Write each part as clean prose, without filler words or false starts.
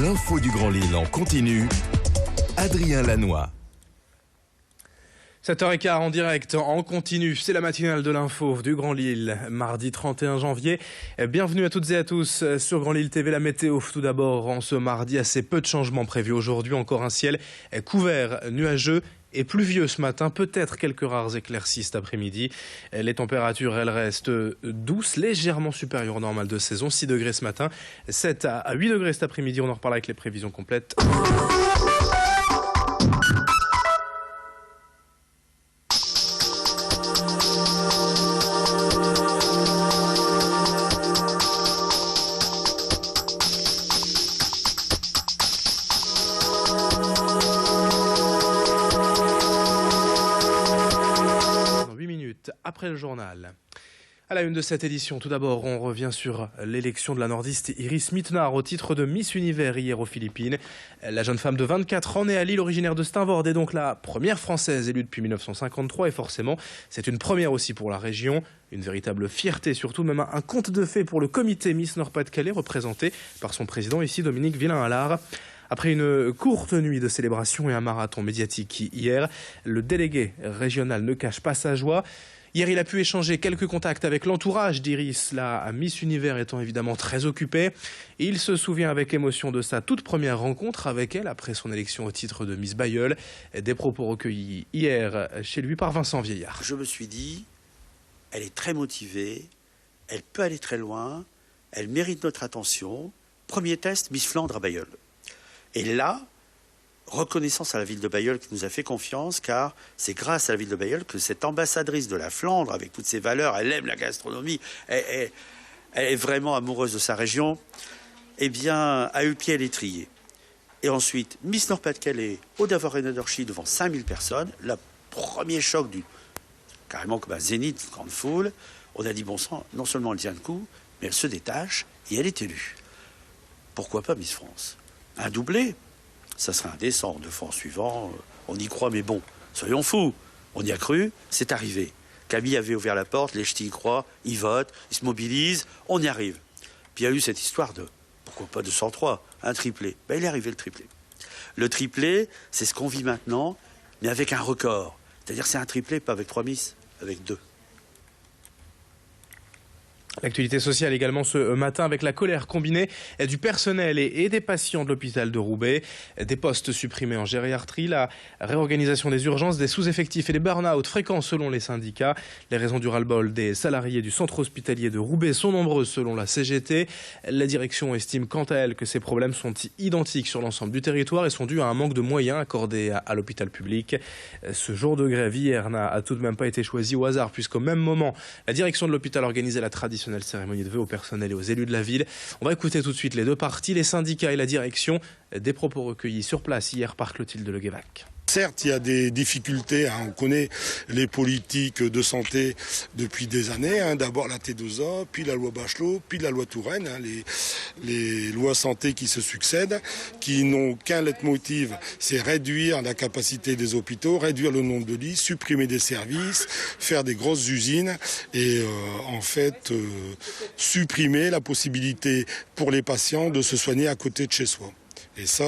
L'info du Grand Lille en continu. Adrien Lannoy. 7h15 en direct, en continu, c'est la matinale de l'info du Grand Lille, mardi 31 janvier. Bienvenue à toutes et à tous sur Grand Lille TV. La météo, tout d'abord, en ce mardi, assez peu de changements prévus aujourd'hui. Encore un ciel couvert, nuageux et pluvieux ce matin, peut-être quelques rares éclaircies cet après-midi. Les températures, elles restent douces, légèrement supérieures au normal de saison. 6 degrés ce matin, 7 à 8 degrés cet après-midi. On en reparle avec les prévisions complètes. Après le journal. À la une de cette édition, tout d'abord, on revient sur l'élection de la nordiste Iris Mittenard au titre de Miss Univers hier aux Philippines. La jeune femme de 24 ans, née à Lille, originaire de Steinvorde, est donc la première française élue depuis 1953 et forcément, c'est une première aussi pour la région. Une véritable fierté, surtout même un conte de fées pour le comité Miss Nord-Pas-de-Calais, représenté par son président ici, Dominique Villain-Allard. Après une courte nuit de célébration et un marathon médiatique hier, le délégué régional ne cache pas sa joie. Hier, il a pu échanger quelques contacts avec l'entourage d'Iris, la Miss Univers étant évidemment très occupée. Il se souvient avec émotion de sa toute première rencontre avec elle après son élection au titre de Miss Bailleul. Des propos recueillis hier chez lui par Vincent Vieillard. Je me suis dit, elle est très motivée, elle peut aller très loin, elle mérite notre attention. Premier test, Miss Flandre à Bailleul. Et là, reconnaissance à la ville de Bailleul qui nous a fait confiance, car c'est grâce à la ville de Bailleul que cette ambassadrice de la Flandre, avec toutes ses valeurs, elle aime la gastronomie, elle est vraiment amoureuse de sa région, eh bien, a eu le pied à l'étrier. Et ensuite, Miss Nord-Pas-de-Calais, au Davor-Renaderchi, devant 5000 personnes, le premier choc carrément comme un zénith, une grande foule. On a dit, bon sang, non seulement elle tient le coup, mais elle se détache et elle est élue. Pourquoi pas Miss France? Un doublé? Ça serait indécent. 2 fois en suivant, on y croit, mais bon, soyons fous. On y a cru, c'est arrivé. Camille avait ouvert la porte, les ch'tis y croient, ils votent, ils se mobilisent, on y arrive. Puis il y a eu cette histoire de, pourquoi pas 203, un triplé. Ben, il est arrivé le triplé. Le triplé, c'est ce qu'on vit maintenant, mais avec un record. C'est-à-dire c'est un triplé, pas avec 3 Miss, avec 2. L'actualité sociale également ce matin avec la colère combinée du personnel et des patients de l'hôpital de Roubaix. Des postes supprimés en gériatrie, la réorganisation des urgences, des sous-effectifs et des burn-out fréquents selon les syndicats. Les raisons du ras-le-bol des salariés du centre hospitalier de Roubaix sont nombreuses selon la CGT. La direction estime quant à elle que ces problèmes sont identiques sur l'ensemble du territoire et sont dus à un manque de moyens accordés à l'hôpital public. Ce jour de grève hier n'a tout de même pas été choisi au hasard puisqu'au même moment, la direction de l'hôpital organisait la traditionnelle cérémonie de vœux au personnel et aux élus de la ville. On va écouter tout de suite les deux parties, les syndicats et la direction. Des propos recueillis sur place hier par Clotilde Leguévac. Certes, il y a des difficultés. On connaît les politiques de santé depuis des années. D'abord la T2A, puis la loi Bachelot, puis la loi Touraine. Les lois santé qui se succèdent, qui n'ont qu'un leitmotiv, c'est réduire la capacité des hôpitaux, réduire le nombre de lits, supprimer des services, faire des grosses usines et supprimer la possibilité pour les patients de se soigner à côté de chez soi. Et ça,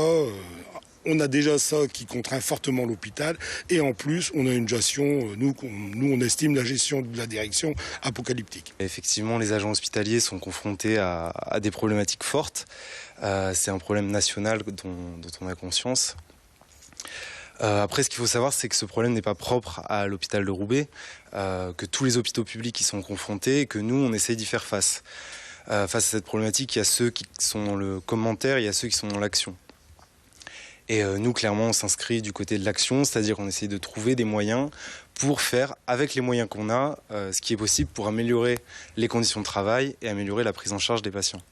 on a déjà ça qui contraint fortement l'hôpital et en plus on a une gestion, nous on estime la gestion de la direction apocalyptique. Effectivement, les agents hospitaliers sont confrontés à des problématiques fortes. C'est un problème national dont on a conscience. Après, ce qu'il faut savoir, c'est que ce problème n'est pas propre à l'hôpital de Roubaix, que tous les hôpitaux publics y sont confrontés et que nous, on essaye d'y faire face. Face à cette problématique, il y a ceux qui sont dans le commentaire, il y a ceux qui sont dans l'action. Et nous, clairement, on s'inscrit du côté de l'action, c'est-à-dire qu'on essaie de trouver des moyens pour faire, avec les moyens qu'on a, ce qui est possible pour améliorer les conditions de travail et améliorer la prise en charge des patients.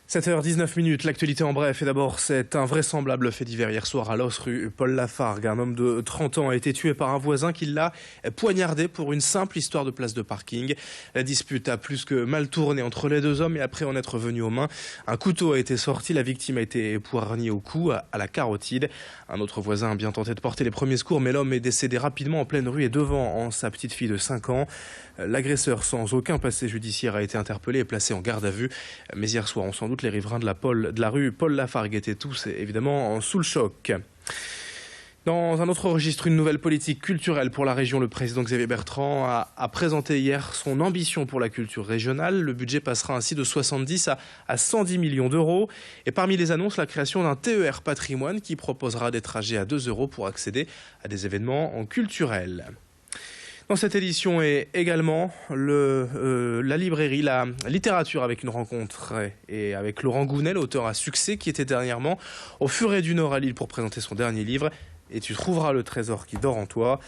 7h19, l'actualité en bref. Et d'abord, c'est un vraisemblable fait divers hier soir à Los, rue Paul Lafargue. Un homme de 30 ans a été tué par un voisin qui l'a poignardé pour une simple histoire de place de parking. La dispute a plus que mal tourné entre les deux hommes et après en être venu aux mains, un couteau a été sorti. La victime a été poignardée au cou, à la carotide. Un autre voisin a bien tenté de porter les premiers secours, mais l'homme est décédé rapidement en pleine rue et devant sa petite fille de 5 ans. L'agresseur, sans aucun passé judiciaire, a été interpellé et placé en garde à vue. Mais hier soir, on s'en doute, route. Les riverains de la rue Paul Lafargue étaient tous évidemment sous le choc. Dans un autre registre, une nouvelle politique culturelle pour la région. Le président Xavier Bertrand a présenté hier son ambition pour la culture régionale. Le budget passera ainsi de 70 à 110 millions d'euros. Et parmi les annonces, la création d'un TER patrimoine qui proposera des trajets à 2 € pour accéder à des événements culturels. Dans cette édition est également la librairie, la littérature avec une rencontre et avec Laurent Gounel, auteur à succès qui était dernièrement au Furet du Nord à Lille pour présenter son dernier livre. Et tu trouveras le trésor qui dort en toi.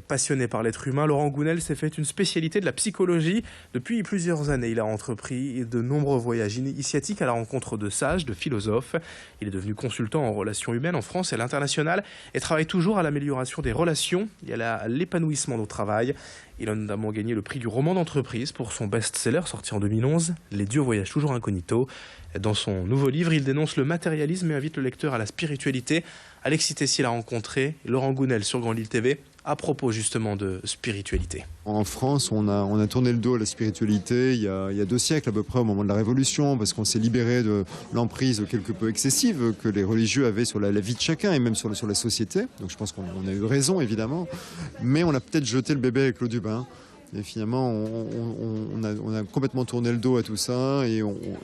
Passionné par l'être humain, Laurent Gounel s'est fait une spécialité de la psychologie. Depuis plusieurs années, il a entrepris de nombreux voyages initiatiques à la rencontre de sages, de philosophes. Il est devenu consultant en relations humaines en France et à l'international et travaille toujours à l'amélioration des relations et à l'épanouissement au travail. Il a notamment gagné le prix du roman d'entreprise pour son best-seller sorti en 2011, Les dieux voyagent toujours incognito. Dans son nouveau livre, il dénonce le matérialisme et invite le lecteur à la spiritualité. Alexis Tessier l'a rencontré, Laurent Gounel sur Grand Lille TV, à propos justement de spiritualité. En France, on a tourné le dos à la spiritualité il y a 2 siècles à peu près, au moment de la Révolution, parce qu'on s'est libéré de l'emprise quelque peu excessive que les religieux avaient sur la vie de chacun et même sur la société. Donc je pense qu'on a eu raison, évidemment, mais on a peut-être jeté le bébé avec l'eau du bain. Et finalement, on a complètement tourné le dos à tout ça et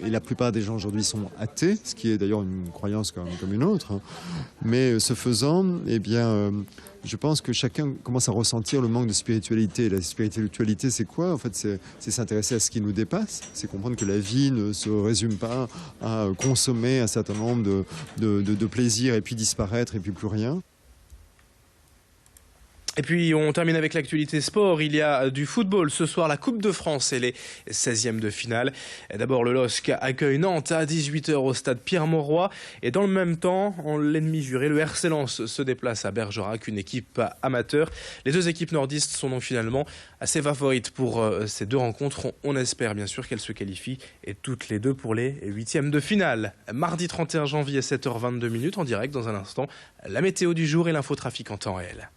la plupart des gens aujourd'hui sont athées, ce qui est d'ailleurs une croyance comme une autre. Hein. Mais ce faisant, eh bien, je pense que chacun commence à ressentir le manque de spiritualité. Et la spiritualité, c'est quoi? En fait, c'est s'intéresser à ce qui nous dépasse. C'est comprendre que la vie ne se résume pas à consommer un certain nombre de plaisirs et puis disparaître et puis plus rien. Et puis on termine avec l'actualité sport. Il y a du football ce soir, la Coupe de France et les 16e de finale. D'abord le LOSC accueille Nantes à 18 h au stade Pierre-Mauroy. Et dans le même temps, en l'ennemi juré, le RC Lens se déplace à Bergerac, une équipe amateur. Les 2 équipes nordistes sont donc finalement assez favorites pour ces 2 rencontres. On espère bien sûr qu'elles se qualifient et toutes les 2 pour les 8e de finale. Mardi 31 janvier à 7 h 22 en direct. Dans un instant, la météo du jour et l'infotrafic en temps réel.